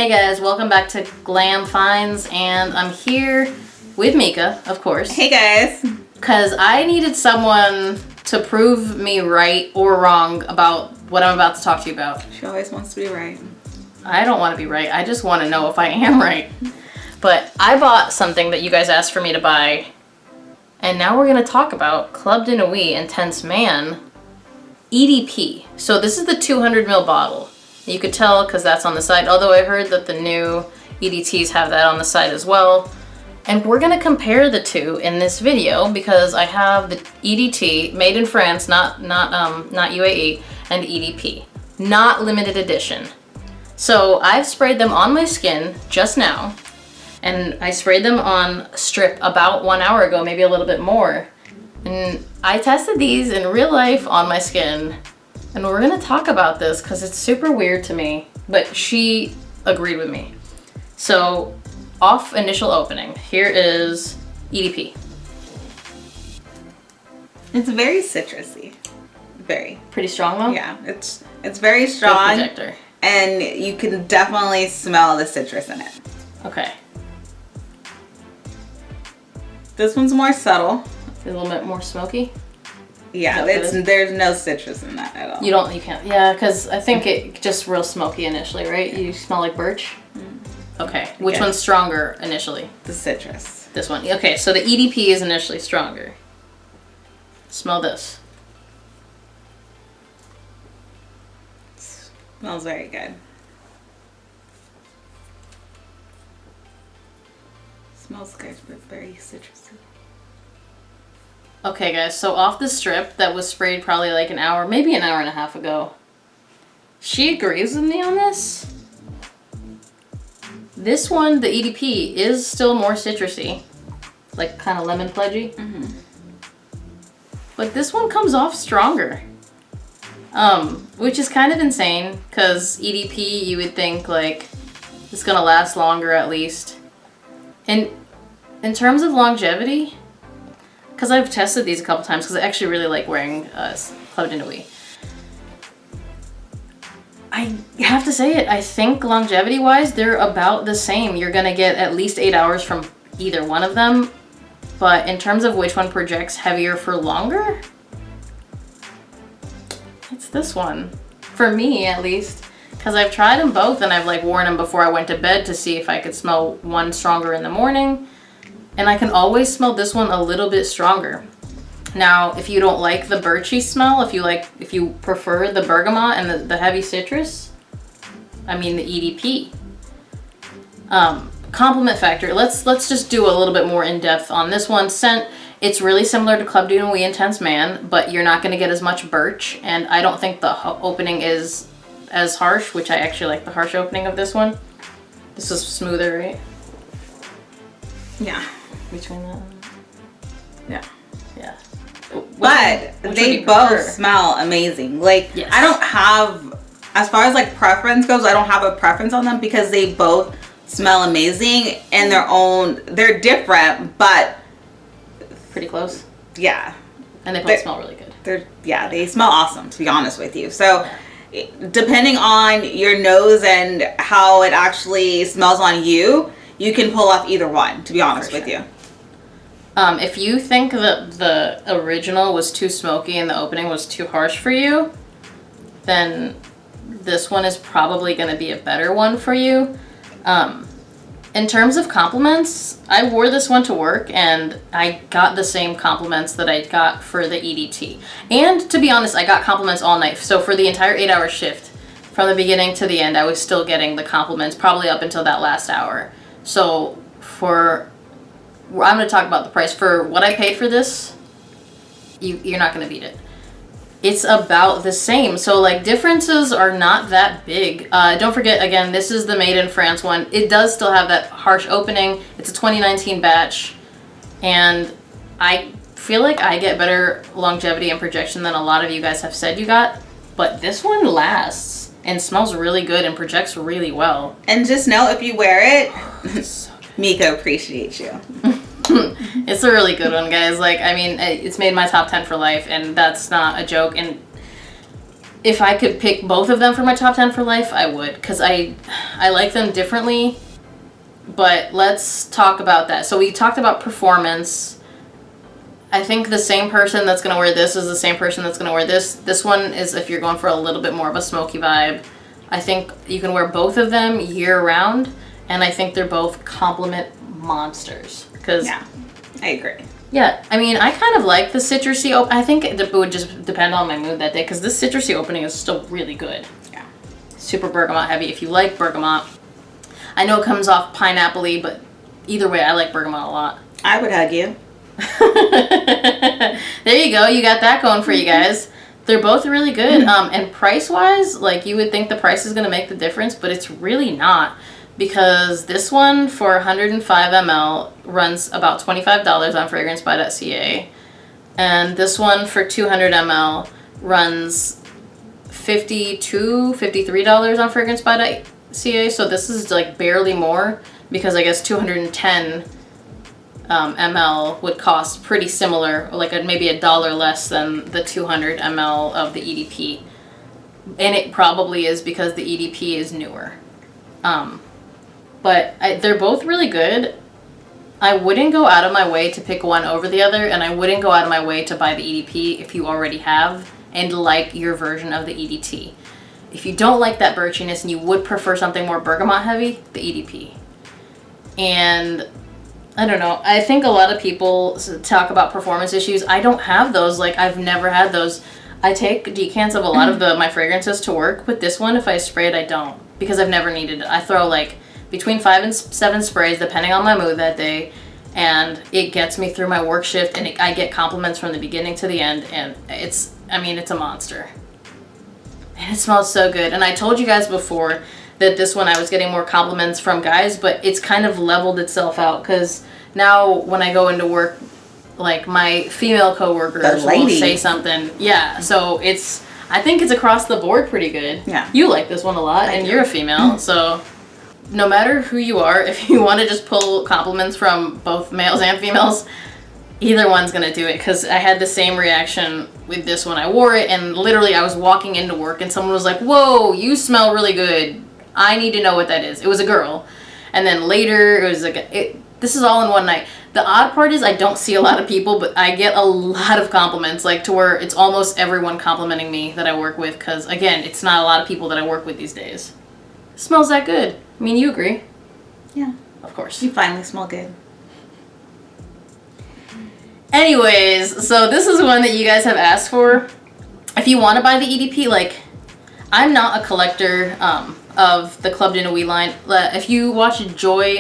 Hey guys, welcome back to Glam Finds, and I'm here with Mika, of course. Hey guys. Because I needed someone to prove me right or wrong about what I'm about to talk to you about. She always wants to be right. I don't want to be right, I just want to know if I am right. But I bought something that you guys asked for me to buy, and now we're going to talk about Club de Nuit Intense Man EDP. So this is the 200ml bottle. You could tell because that's on the side, although I heard that the new EDTs have that on the side as well. And we're gonna compare the two in this video because I have the EDT, made in France, not UAE, and EDP, not limited edition. So I've sprayed them on my skin just now, and I sprayed them on strip about 1 hour ago, maybe a little bit more. And I tested these in real life on my skin. And we're gonna talk about this because it's super weird to me, but she agreed with me. So, off initial opening, here is EDP. It's very citrusy. Very. Pretty strong though? Yeah, it's very strong. Good projector. And you can definitely smell the citrus in it. Okay. This one's more subtle. A little bit more smoky. Yeah, there's no citrus in that at all. You can't, yeah, because I think it just real smoky initially, right? You smell like birch? Okay, which one's stronger initially? The citrus. This one, okay, so the EDP is initially stronger. Smell this. Smells very good. Smells good, but very citrusy. Okay guys, so off the strip that was sprayed probably like an hour, maybe an hour and a half ago. She agrees with me on this. This one, the EDP, is still more citrusy. Like kind of lemon pledgy. Mm-hmm. But this one comes off stronger. Which is kind of insane because EDP you would think like it's gonna last longer at least. And in terms of longevity, because I've tested these a couple times because I actually really like wearing Club de Nuit. I have to say it, I think longevity wise they're about the same. You're gonna get at least 8 hours from either one of them, but in terms of which one projects heavier for longer, it's this one. For me at least, because I've tried them both and I've like worn them before I went to bed to see if I could smell one stronger in the morning. And I can always smell this one a little bit stronger. Now, if you don't like the birchy smell, if you prefer the bergamot and the heavy citrus, I mean the EDP. Complement factor, let's just do a little bit more in depth on this one. Scent, it's really similar to Club de Nuit Intense Man, but you're not gonna get as much birch, and I don't think the opening is as harsh, which I actually like the harsh opening of this one. This is smoother, right? Yeah. Between that. Yeah. Yeah. But they both smell amazing. Like, yes. I don't have, as far as like preference goes, I don't have a preference on them because they both smell amazing in their own, they're different, but pretty close. Yeah. And they both smell really good. They smell awesome, to be honest with you. So depending on your nose and how it actually smells on you, you can pull off either one, to be honest with you. If you think that the original was too smoky and the opening was too harsh for you, then this one is probably going to be a better one for you. In terms of compliments, I wore this one to work and I got the same compliments that I got for the EDT. And to be honest, I got compliments all night. So for the entire 8-hour shift, from the beginning to the end, I was still getting the compliments, probably up until that last hour. So I'm going to talk about the price. For what I paid for this, you're not going to beat it. It's about the same. So like differences are not that big. Don't forget, again, this is the made in France one. It does still have that harsh opening. It's a 2019 batch. And I feel like I get better longevity and projection than a lot of you guys have said you got. But this one lasts and smells really good and projects really well. And just know if you wear it, Mika appreciates you. It's a really good one, guys. Like, I mean, it's made my top 10 for life, and that's not a joke. And if I could pick both of them for my top 10 for life, I would, because I like them differently. But let's talk about that. So we talked about performance. I think the same person that's going to wear this is the same person that's going to wear this. This one is if you're going for a little bit more of a smoky vibe. I think you can wear both of them year round, and I think they're both compliment monsters. Yeah, I agree. Yeah, I mean, I kind of like the citrusy I think it would just depend on my mood that day, because this citrusy opening is still really good. Yeah. Super bergamot heavy. If you like bergamot, I know it comes off pineapple-y, but either way, I like bergamot a lot. I would hug you. There you go. You got that going for you guys. They're both really good. And price-wise, like, you would think the price is going to make the difference, but it's really not. Because this one for 105 ml runs about $25 on fragrancebuy.ca. And this one for 200 ml runs $52, $53 on fragrancebuy.ca. So this is like barely more, because I guess 210 ml would cost pretty similar, like maybe $1 less than the 200 ml of the EDP. And it probably is because the EDP is newer. But they're both really good. I wouldn't go out of my way to pick one over the other, and I wouldn't go out of my way to buy the EDP if you already have and like your version of the EDT. If you don't like that birchiness and you would prefer something more bergamot heavy, the EDP. And I don't know, I think a lot of people talk about performance issues. I don't have those. Like, I've never had those. I take decants of a lot of my fragrances to work, but this one, if I spray it, I don't, because I've never needed it. I throw like between 5 and 7 sprays depending on my mood that day, and it gets me through my work shift, and I get compliments from the beginning to the end, and it's a monster. And it smells so good. And I told you guys before that this one I was getting more compliments from guys, but it's kind of leveled itself out, because now when I go into work, like, my female coworkers will say something. Yeah, so I think it's across the board pretty good. Yeah. You like this one a lot, and you're a female, so no matter who you are, if you want to just pull compliments from both males and females, either one's gonna do it. Because I had the same reaction with this when I wore it, and literally I was walking into work and someone was like, "Whoa, you smell really good. I need to know what that is." It was a girl. And then later it was like, this is all in one night. The odd part is I don't see a lot of people, but I get a lot of compliments, like to where it's almost everyone complimenting me that I work with, because again, it's not a lot of people that I work with these days. It smells that good. I mean, you agree? Yeah. Of course. You finally smell good. Anyways, so this is one that you guys have asked for. If you want to buy the EDP, like, I'm not a collector of the Club de Nuit line. If you watch Joy,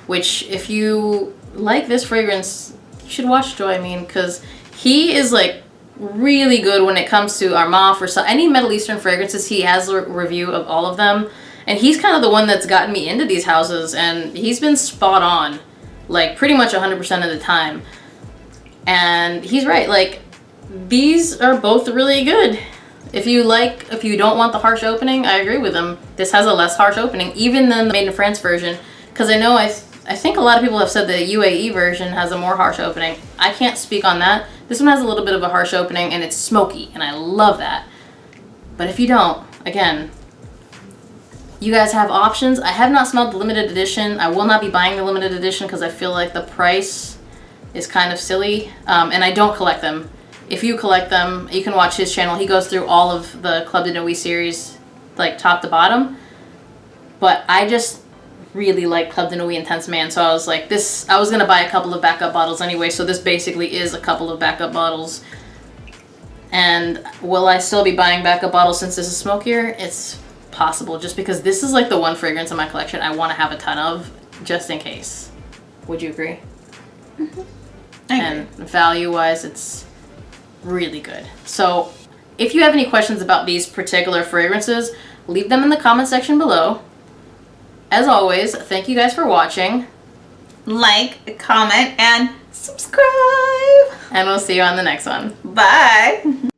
which if you like this fragrance, you should watch Joy, because he is like really good when it comes to Armaf or any Middle Eastern fragrances. He has a review of all of them. And he's kind of the one that's gotten me into these houses, and he's been spot on, like, pretty much 100% of the time. And he's right, like, these are both really good. If you don't want the harsh opening, I agree with him. This has a less harsh opening, even than the Made in France version. Because I know, I think a lot of people have said the UAE version has a more harsh opening. I can't speak on that. This one has a little bit of a harsh opening, and it's smoky, and I love that. But if you don't, again, you guys have options. I have not smelled the limited edition. I will not be buying the limited edition because I feel like the price is kind of silly. And I don't collect them. If you collect them, you can watch his channel. He goes through all of the Club de Nuit series, like top to bottom. But I just really like Club de Nuit Intense Man, so I was like, I was going to buy a couple of backup bottles anyway, so this basically is a couple of backup bottles. And will I still be buying backup bottles since this is smokier? It's possible, just because this is like the one fragrance in my collection I want to have a ton of, just in case. Would you agree? Mm-hmm. And value-wise, it's really good. So if you have any questions about these particular fragrances, leave them in the comment section below. As always, thank you guys for watching. Like, comment, and subscribe. And we'll see you on the next one. Bye.